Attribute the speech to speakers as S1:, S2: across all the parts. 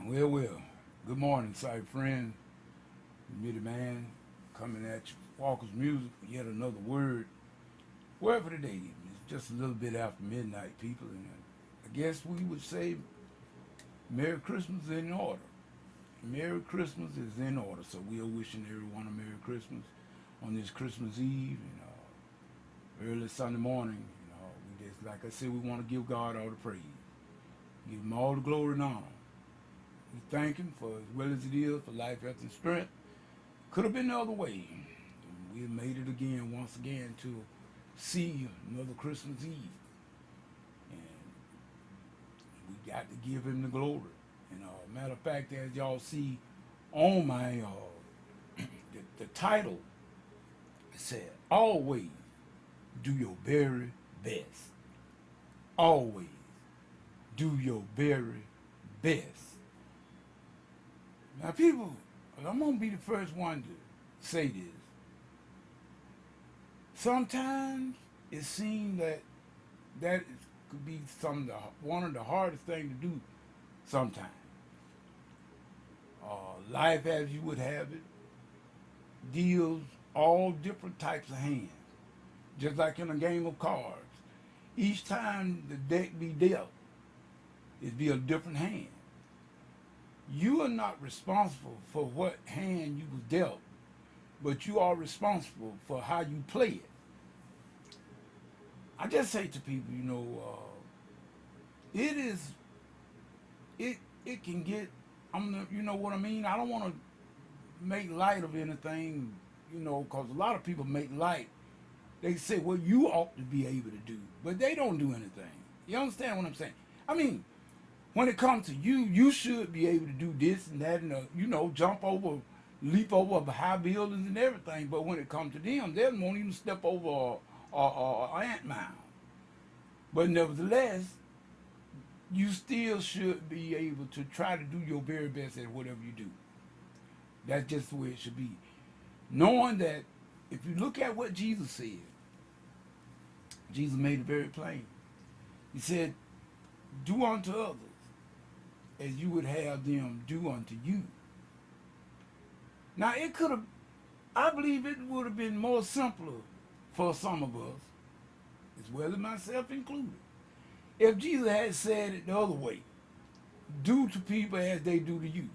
S1: Well. Good morning, sight friend, Mitty Man, coming at you. Walker's Music, yet another word. Word for today. It's just a little bit after midnight, people, and I guess we would say Merry Christmas is in order. Merry Christmas is in order, so we are wishing everyone a Merry Christmas on this Christmas Eve and early Sunday morning. We just, like I said, we want to give God all the praise, give Him all the glory and honor. We thank Him for as well as it is for life, health, and strength. Could have been the other way. We made it again, once again, to see another Christmas Eve. And we got to give Him the glory. Matter of fact, as y'all see on my, the title, it said, always do your very best. Always do your very best. Now, people, I'm going to be the first one to say this. Sometimes it seems that could be one of the hardest things to do sometimes. Life as you would have it deals all different types of hands. Just like in a game of cards. Each time the deck be dealt, it be a different hand. You are not responsible for what hand you was dealt, but you are responsible for how you play it. I just say to people, it is, it can get, you know what I mean? I don't want to make light of anything, because a lot of people make light. They say, well, you ought to be able to do, but they don't do anything. You understand what I'm saying? I mean, when it comes to you, you should be able to do this and that and, jump over, leap over high buildings and everything. But when it comes to them, they won't even step over an ant mound. But nevertheless, you still should be able to try to do your very best at whatever you do. That's just the way it should be. Knowing that if you look at what Jesus said, Jesus made it very plain. He said, do unto others as you would have them do unto you. Now, it could have, I believe it would have been more simpler for some of us, as well as myself included, if Jesus had said it the other way, do to people as they do to you.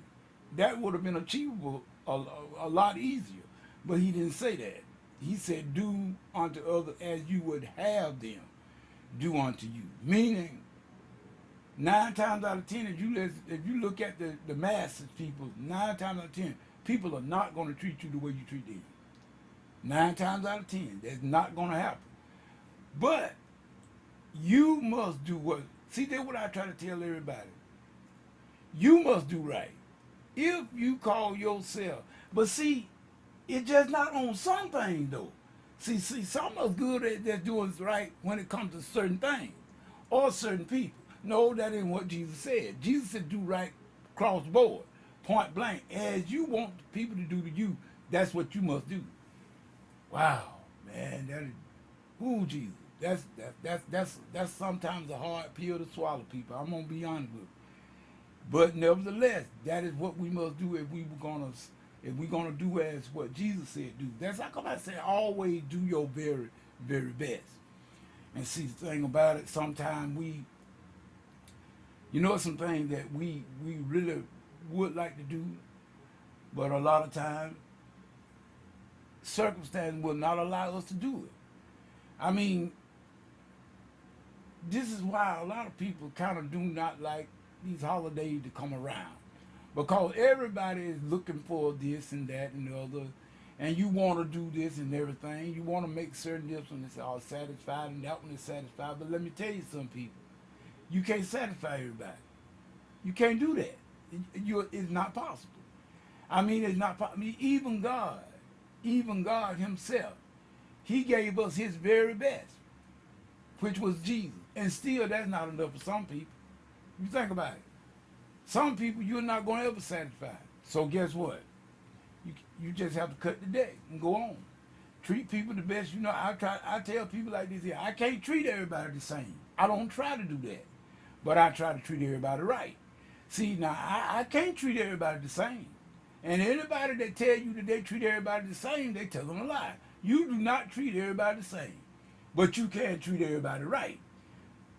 S1: That would have been achievable a lot easier. But he didn't say that. He said, do unto others as you would have them do unto you. Meaning, 9 times out of 10, if you look at the masses people, 9 times out of 10, people are not going to treat you the way you treat them. 9 times out of 10, that's not going to happen. But you must do that's what I try to tell everybody. You must do right. If you call yourself, but see, it's just not on some things though. See, some of us good at doing right when it comes to certain things or certain people. No, that ain't what Jesus said. Jesus said do right across the board, point blank. As you want people to do to you, that's what you must do. Wow, man, that is, Jesus. That's sometimes a hard pill to swallow, people. I'm gonna be honest with you. But nevertheless, that is what we must do if we're gonna do as what Jesus said do. That's how come I say always do your very, very best. And see the thing about it, sometimes some things that we really would like to do, but a lot of times circumstances will not allow us to do it. I mean, this is why a lot of people kind of do not like these holidays to come around, because everybody is looking for this and that and the other, and you want to do this and everything. You want to make certain this one is all satisfied and that one is satisfied. But let me tell you, some people, you can't satisfy everybody. You can't do that. It's not possible. I mean, it's not possible. I mean, even God Himself, He gave us His very best, which was Jesus. And still, that's not enough for some people. You think about it. Some people you're not going to ever satisfy. So guess what? You just have to cut the deck and go on. Treat people the best. I tell people like this here, I can't treat everybody the same. I don't try to do that. But I try to treat everybody right. See, now I can't treat everybody the same. And anybody that tell you that they treat everybody the same, they tell them a lie. You do not treat everybody the same, but you can treat everybody right.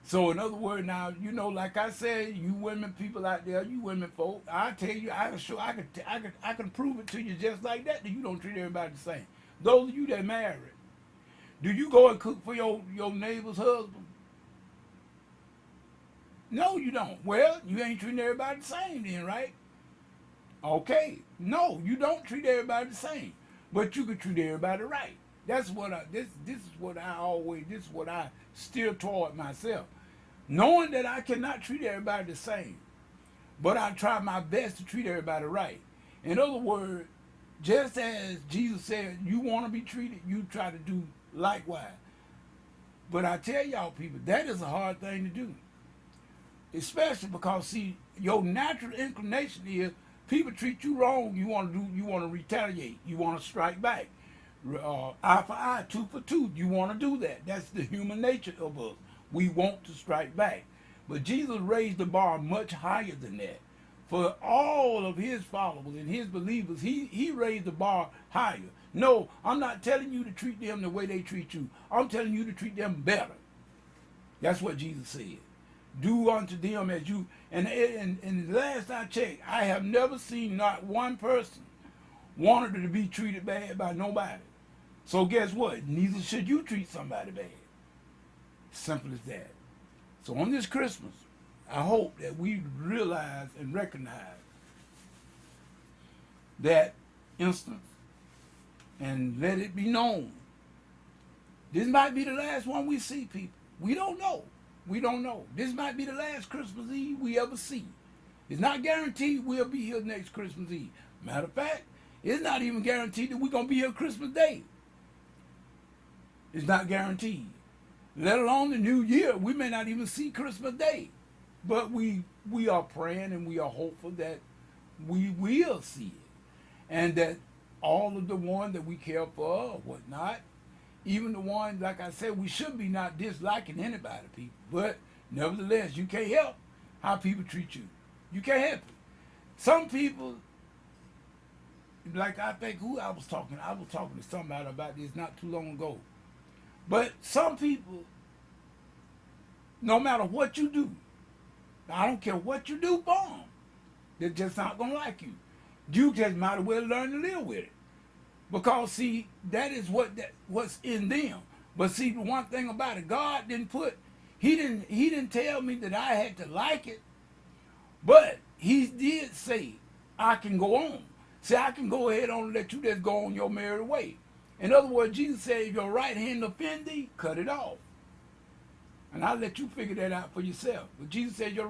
S1: So in other words, now like I said, you women people out there, you women folk, I tell you, I can show, I can prove it to you just like that you don't treat everybody the same. Those of you that married, do you go and cook for your neighbor's husband? No, you don't. Well, you ain't treating everybody the same then, right? Okay. No, you don't treat everybody the same, but you can treat everybody right. That's what this is what I always this is what I steer toward myself, knowing that I cannot treat everybody the same, but I try my best to treat everybody right. In other words, just as Jesus said, you want to be treated, you try to do likewise. But I tell y'all people, that is a hard thing to do, especially because see, your natural inclination is people treat you wrong, you want to retaliate, you want to strike back. Eye for eye, tooth for tooth. You want to do that. That's the human nature of us. We want to strike back. But Jesus raised the bar much higher than that. For all of his followers and his believers, he raised the bar higher. No, I'm not telling you to treat them the way they treat you. I'm telling you to treat them better. That's what Jesus said. Do unto them as you. And last I checked, I have never seen not one person wanted to be treated bad by nobody. So guess what? Neither should you treat somebody bad. Simple as that. So on this Christmas, I hope that we realize and recognize that instance and let it be known. This might be the last one we see, people. We don't know. We don't know. This might be the last Christmas Eve we ever see. It's not guaranteed we'll be here next Christmas Eve. Matter of fact, it's not even guaranteed that we're going to be here Christmas Day. It's not guaranteed. Let alone the new year. We may not even see Christmas Day. But we are praying and we are hopeful that we will see it. And that all of the ones that we care for or whatnot, even the ones, like I said, we should be not disliking anybody, people. But nevertheless, you can't help how people treat you. You can't help it. Some people, like I think who I was talking to somebody about this not too long ago. But some people, no matter what you do, I don't care what you do for them, they're just not going to like you. You just might as well learn to live with it. Because, see, that is what's in them. But see, the one thing about it, God he didn't tell me that I had to like it, but he did say I can go on. See, I can go ahead on and let you just go on your merry way. In other words, Jesus said, if your right hand offend thee, cut it off. And I'll let you figure that out for yourself. But Jesus said, your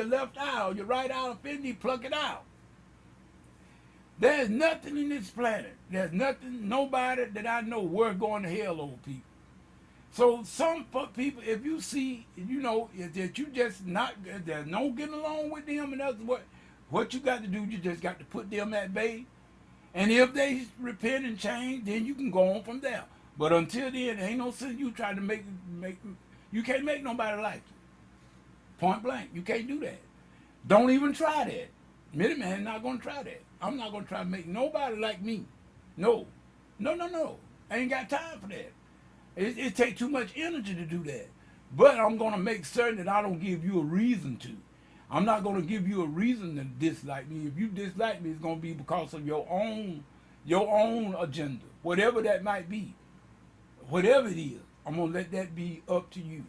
S1: left eye or your right eye offend thee, pluck it out. There's nothing in this planet. There's nothing, nobody that I know worth going to hell over, people. So some people, if you see, that you just not, there's no getting along with them, and that's what you got to do, you just got to put them at bay. And if they repent and change, then you can go on from there. But until then, ain't no sense you try to make you can't make nobody like you. Point blank, you can't do that. Don't even try that. Minute Man not going to try that. I'm not going to try to make nobody like me. No. I ain't got time for that. It takes too much energy to do that. But I'm going to make certain that I don't give you a reason to. I'm not going to give you a reason to dislike me. If you dislike me, it's going to be because of your own agenda, whatever that might be. Whatever it is, I'm going to let that be up to you.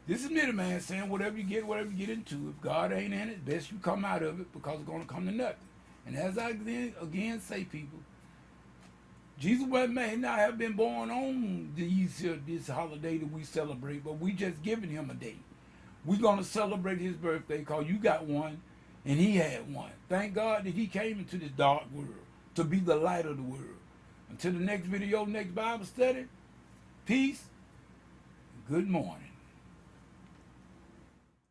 S1: This is Minute Man saying whatever you get into. If God ain't in it, best you come out of it, because it's going to come to nothing. And as I again say, people, Jesus may not have been born on this holiday that we celebrate, but we just giving him a date. We're going to celebrate his birthday because you got one and he had one. Thank God that he came into this dark world to be the light of the world. Until the next video, next Bible study, peace, good morning.